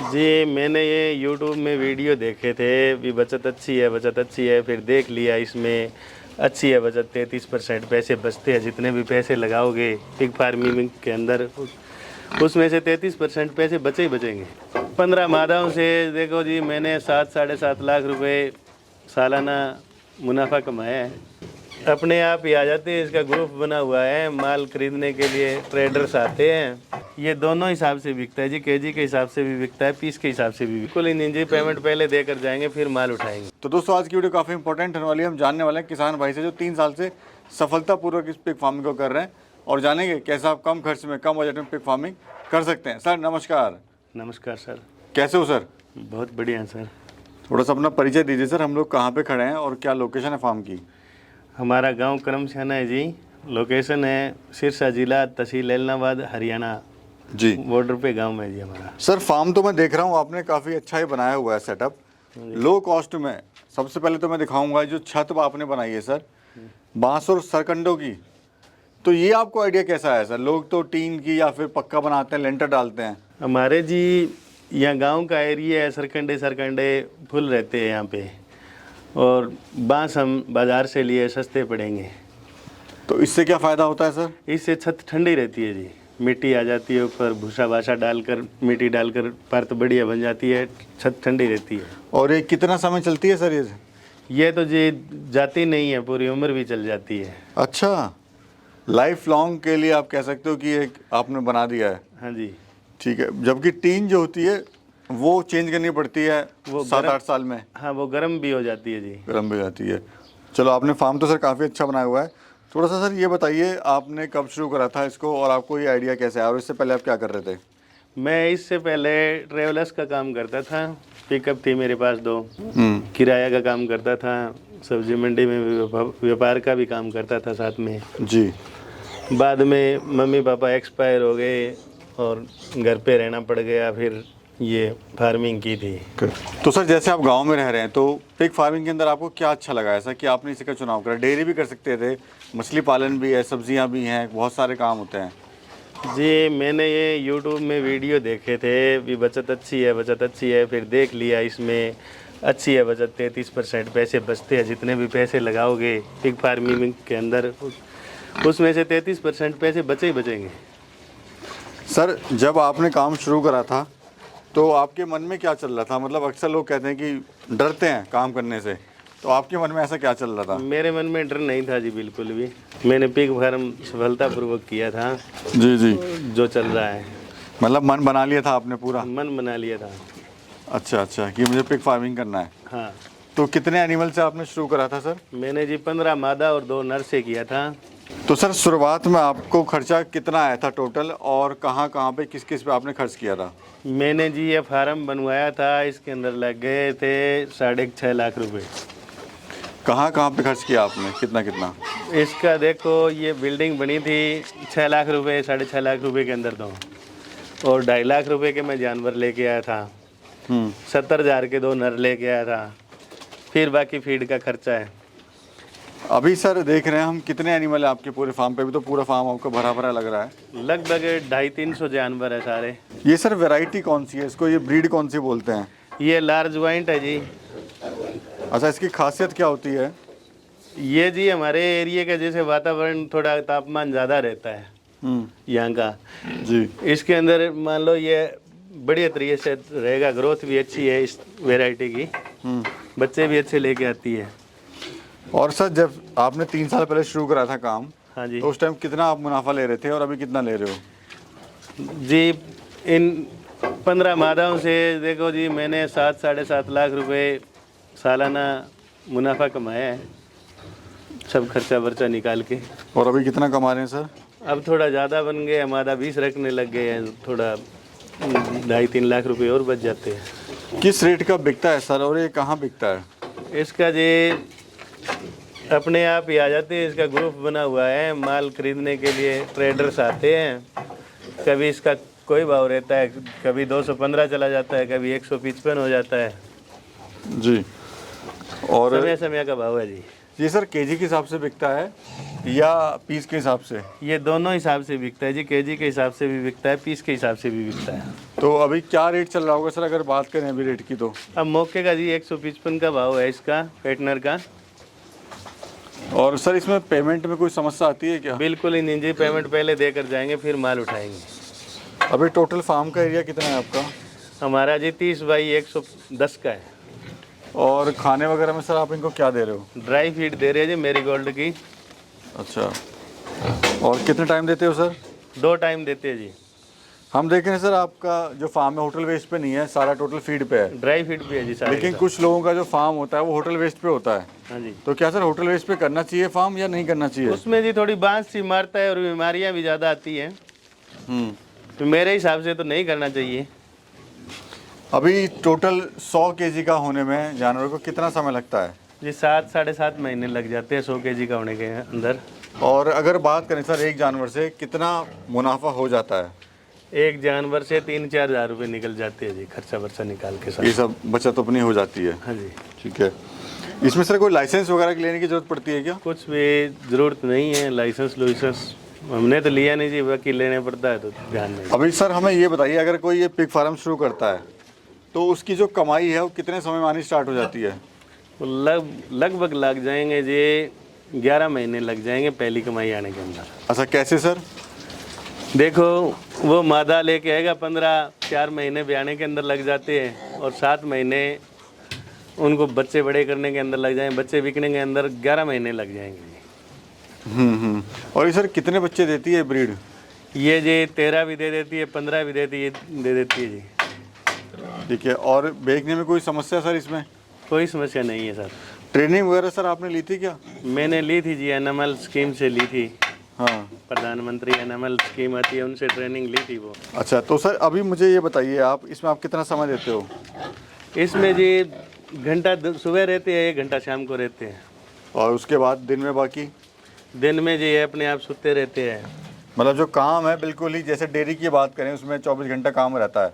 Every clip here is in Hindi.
जी, मैंने ये यूट्यूब में वीडियो देखे थे भी बचत अच्छी है, फिर देख लिया इसमें अच्छी है बचत। 33% पैसे बचते हैं, जितने भी पैसे लगाओगे पिग फार्मिंग के अंदर उसमें से 33% पैसे बचे ही बचेंगे। 15 मादाओं से देखो जी, मैंने 7-7.5 लाख रुपए सालाना मुनाफा कमाया है। अपने आप ही आ जाते हैं, इसका ग्रुप बना हुआ है, माल खरीदने के लिए ट्रेडर्स आते हैं। ये दोनों हिसाब से बिकता है जी, केजी के हिसाब से भी बिकता है, पीस के हिसाब से भी। बिल्कुल ही नहीं जी, पेमेंट पहले देकर जाएंगे फिर माल उठाएंगे। तो दोस्तों आज की वीडियो काफ़ी इंपॉर्टेंट होने वाली है। हम जानने वाले हैं किसान भाई से जो 3 साल से सफलतापूर्वक इस पिग फार्मिंग को कर रहे हैं और जानेंगे कैसे आप कम खर्च में कम बजट में पिग फार्मिंग कर सकते हैं। सर नमस्कार। नमस्कार सर। कैसे हो सर? बहुत बढ़िया सर। थोड़ा सा अपना परिचय दीजिए सर, हम लोग कहाँ पे खड़े हैं और क्या लोकेशन है फार्म की? हमारा गांव करमशाना है जी, लोकेशन है सिरसा जिला, तहसील ऐलनाबाद, हरियाणा जी। बॉर्डर पे गांव है जी हमारा। सर फार्म तो मैं देख रहा हूँ आपने काफ़ी अच्छा ही बनाया हुआ है सेटअप, लो कॉस्ट में। सबसे पहले तो मैं दिखाऊंगा जो छत आपने बनाई है सर, बांस और सरकंडों की। तो ये आपको आइडिया कैसा है सर? लोग तो टीन की या फिर पक्का बनाते हैं, लेंटर डालते हैं। हमारे जी यहाँ गांव का एरिया है, सरकंडे फुल रहते हैं यहाँ पे, और बांस हम बाज़ार से लिए सस्ते पड़ेंगे। तो इससे क्या फ़ायदा होता है सर? इससे छत ठंडी रहती है जी, मिट्टी आ जाती है ऊपर, भूसा भाषा डालकर मिट्टी डालकर परत बढ़िया बन जाती है, छत ठंडी रहती है। और ये कितना समय चलती है सर ये तो जी जाती नहीं है, पूरी उम्र भी चल जाती है। अच्छा, लाइफ लॉन्ग के लिए आप कह सकते हो कि एक आपने बना दिया है। हाँ जी। ठीक है, जबकि टीन जो होती है वो चेंज करनी पड़ती है वो 7-8 साल में। हाँ, वो गर्म भी हो जाती है जी। गर्म भी हो जाती है। चलो, आपने फार्म तो सर काफ़ी अच्छा बनाया हुआ है। थोड़ा सा सर ये बताइए, आपने कब शुरू करा था इसको और आपको ये आइडिया कैसे आया, और इससे पहले आप क्या कर रहे थे? मैं इससे पहले ट्रेवलर्स का काम करता था, पिकअप थी मेरे पास 2, किराया का काम करता था, सब्जी मंडी में व्यापार का भी काम करता था साथ में जी। बाद में मम्मी पापा एक्सपायर हो गए और घर पे रहना पड़ गया, फिर ये फार्मिंग की थी। तो सर जैसे आप गांव में रह रहे हैं, तो पिग फार्मिंग के अंदर आपको क्या अच्छा लगा ऐसा कि आपने इसी का चुनाव करा? डेयरी भी कर सकते थे, मछली पालन भी है, सब्जियां भी हैं, बहुत सारे काम होते हैं। जी, मैंने ये यूट्यूब में वीडियो देखे थे भी बचत अच्छी है, फिर देख लिया इसमें अच्छी है बचत। 33% पैसे बचते हैं, जितने भी पैसे लगाओगे पिग फार्मिंग के अंदर उसमें से 33% पैसे बचे ही बचेंगे। सर जब आपने काम शुरू करा था तो आपके मन में क्या चल रहा था? मतलब अक्सर लोग कहते हैं कि डरते हैं काम करने से, तो आपके मन में ऐसा क्या चल रहा था? मेरे मन में डर नहीं था जी, बिल्कुल भी। मैंने पिग फार्म सफलतापूर्वक किया था। जी जी। जो चल रहा है, मतलब मन बना लिया था आपने पूरा? मन बना लिया था। अच्छा अच्छा, कि मुझे पिग फार्मिंग करना है। हाँ। तो कितने एनिमल से आपने शुरू करा था सर? मैंने जी 15 मादा और 2 नर से किया था। तो सर शुरुआत में आपको खर्चा कितना आया था टोटल, और कहाँ पे किस किस पे आपने खर्च किया था? मैंने जी ये फार्म बनवाया था, इसके अंदर लग गए थे 6.5 लाख रुपए। कहाँ पे खर्च किया आपने, कितना कितना? इसका देखो, ये बिल्डिंग बनी थी 6 लाख रुपए, 6.5 लाख रुपए के अंदर दो, और 2.5 लाख रुपए के मैं जानवर लेके आया था। 70,000 के 2 नर लेके आया था, फिर बाकी फीड का खर्चा है। अभी सर देख रहे हैं हम, कितने एनिमल है आपके पूरे फार्म पे? भी तो पूरा फार्म आपको भरा भरा लग रहा है। लगभग 250-300 जानवर है सारे। ये सर वैरायटी कौन सी है, इसको ये ब्रीड कौन सी बोलते हैं? ये लार्ज वाइंट है जी। अच्छा, इसकी खासियत क्या होती है? ये जी हमारे एरिया का जैसे वातावरण थोड़ा तापमान ज़्यादा रहता है यहाँ का जी। इसके अंदर मान लो ये बढ़िया तरीके से रहेगा, ग्रोथ भी अच्छी है इस वैरायटी की, बच्चे भी अच्छे लेके आती है। और सर जब आपने 3 साल पहले शुरू करा था काम, हाँ जी। तो उस टाइम कितना आप मुनाफा ले रहे थे और अभी कितना ले रहे हो? जी, इन 15 मादाओं से देखो जी, मैंने 7-7.5 लाख रुपए सालाना मुनाफा कमाया है, सब खर्चा वर्चा निकाल के। और अभी कितना कमा रहे हैं सर? अब थोड़ा ज़्यादा बन गए, मादा 20 रखने लग गए हैं, थोड़ा 2.5-3 लाख रुपए और बच जाते हैं। किस रेट का बिकता है सर, और ये कहाँ बिकता है? इसका जी अपने आप ही आ जाते हैं, इसका ग्रुप बना हुआ है, माल खरीदने के लिए ट्रेडर्स आते हैं। कभी इसका कोई भाव रहता है, कभी 215 चला जाता है, कभी 155 हो जाता है जी। और समय समय का भाव है जी। ये सर केजी के हिसाब से बिकता है या पीस के हिसाब से? ये दोनों हिसाब से बिकता है जी, केजी के हिसाब से भी बिकता है, पीस के हिसाब से भी बिकता है। तो अभी क्या रेट चल रहा होगा सर, अगर बात करें अभी रेट की तो? अब मौके का जी 155 का भाव है इसका पेटनर का। और सर इसमें पेमेंट में कोई समस्या आती है क्या? बिल्कुल ही नहीं जी, पेमेंट पहले देकर जाएंगे फिर माल उठाएंगे। अभी टोटल फार्म का एरिया कितना है आपका? हमारा जी 30 बाई 110 का है। और खाने वगैरह में सर आप इनको क्या दे रहे हो? ड्राई फीड दे रहे हैं जी मेरीगोल्ड की। अच्छा, और कितने टाइम देते हो सर? 2 टाइम देते हैं जी। हम देख रहे हैं सर आपका जो फार्म है होटल वेस्ट पे नहीं है, सारा टोटल फीड पे है। ड्राई फीड भी है जी सारे। लेकिन कुछ लोगों का जो फार्म होता है वो होटल वेस्ट पे होता है। हाँ जी, तो क्या सर होटल वेस्ट पे करना चाहिए फार्म या नहीं करना चाहिए? उसमें जी थोड़ी बांस सी मारता है और बीमारियां भी ज़्यादा आती हैं, तो मेरे हिसाब से तो नहीं करना चाहिए। अभी टोटल 100 केजी का होने में जानवर को कितना समय लगता है? जी 7 साढ़े 7 महीने लग जाते हैं 100 kg का होने के अंदर। और अगर बात करें सर एक जानवर से कितना मुनाफा हो जाता है? एक जानवर से 3-4 हज़ार रुपये निकल जाते हैं जी, खर्चा वर्चा निकाल के ये सब। सब बचत अपनी हो जाती है। हाँ जी, ठीक है। इसमें सर कोई लाइसेंस वगैरह की लेने की जरूरत पड़ती है क्या? कुछ भी ज़रूरत नहीं है, लाइसेंस हमने तो लिया नहीं जी, बाकी लेने पड़ता है तो ध्यान नहीं। अभी सर हमें ये बताइए, अगर कोई ये पिग फार्म शुरू करता है तो उसकी जो कमाई है वो कितने समय में आनी स्टार्ट हो जाती है? तो लगभग लग जाएंगे जी 11 महीने लग जाएंगे पहली कमाई आने के अंदर। अच्छा, कैसे सर? देखो वो मादा लेके आएगा 4 महीने ब्याने के अंदर लग जाते हैं और 7 महीने उनको बच्चे बड़े करने के अंदर लग जाएंगे, बच्चे बिकने के अंदर 11 महीने लग जाएंगे जी। और ये सर कितने बच्चे देती है ब्रीड? ये जी 13 भी दे देती है, 15 भी दे देती है जी। ठीक है। और बेचने में कोई समस्या सर इसमें? कोई समस्या नहीं है सर। ट्रेनिंग वगैरह सर आपने ली थी क्या? मैंने ली थी जी, एनिमल स्कीम से ली थी। हाँ। प्रधानमंत्री एनिमल स्कीम आती है, उनसे ट्रेनिंग ली थी वो। अच्छा, तो सर अभी मुझे ये बताइए आप इसमें आप कितना समय देते हो? इसमें जी घंटा सुबह रहते हैं, 1 घंटा शाम को रहते हैं। और उसके बाद दिन में बाकी? दिन में जी अपने आप सोते रहते हैं। मतलब जो काम है बिल्कुल ही जैसे डेयरी की बात करें उसमें 24 घंटा काम रहता है,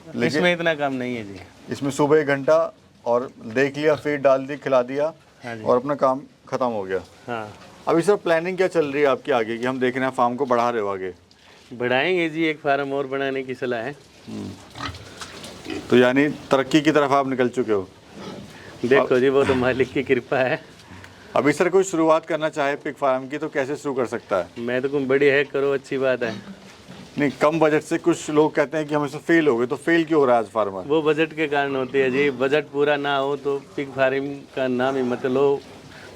लेकिन इसमें इतना काम नहीं है जी। इसमें सुबह 1 घंटा और देख लिया, फीड डाल दी, खिला दिया हाँ जी। और अपना काम खत्म हो गया। हाँ, अभी सर प्लानिंग क्या चल रही है आपकी आगे की? हम देख रहे हैं फार्म को बढ़ा रहे हो आगे। बढ़ाएंगे जी, एक फार्म और बनाने की सलाह है। तो यानी तरक्की की तरफ आप निकल चुके हो? देखो जी, वो तो मालिक की कृपा है। अभी सर कोई शुरुआत करना चाहे पिग फार्म की तो कैसे शुरू कर सकता है? मैं तो कोई बड़ी है करो, अच्छी बात है। नहीं, कम बजट से कुछ लोग कहते हैं कि हम इसमें फेल हो गए, तो फेल क्यों हो रहा है आज फार्मर? वो बजट के कारण होती है जी। बजट पूरा ना हो तो पिग फार्म का नाम ही मत लो,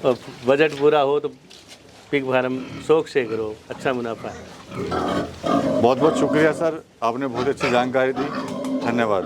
और बजट पूरा हो तो पिग फार्म शौक से करो, अच्छा मुनाफा है। बहुत बहुत शुक्रिया सर, आपने बहुत अच्छी जानकारी दी। धन्यवाद।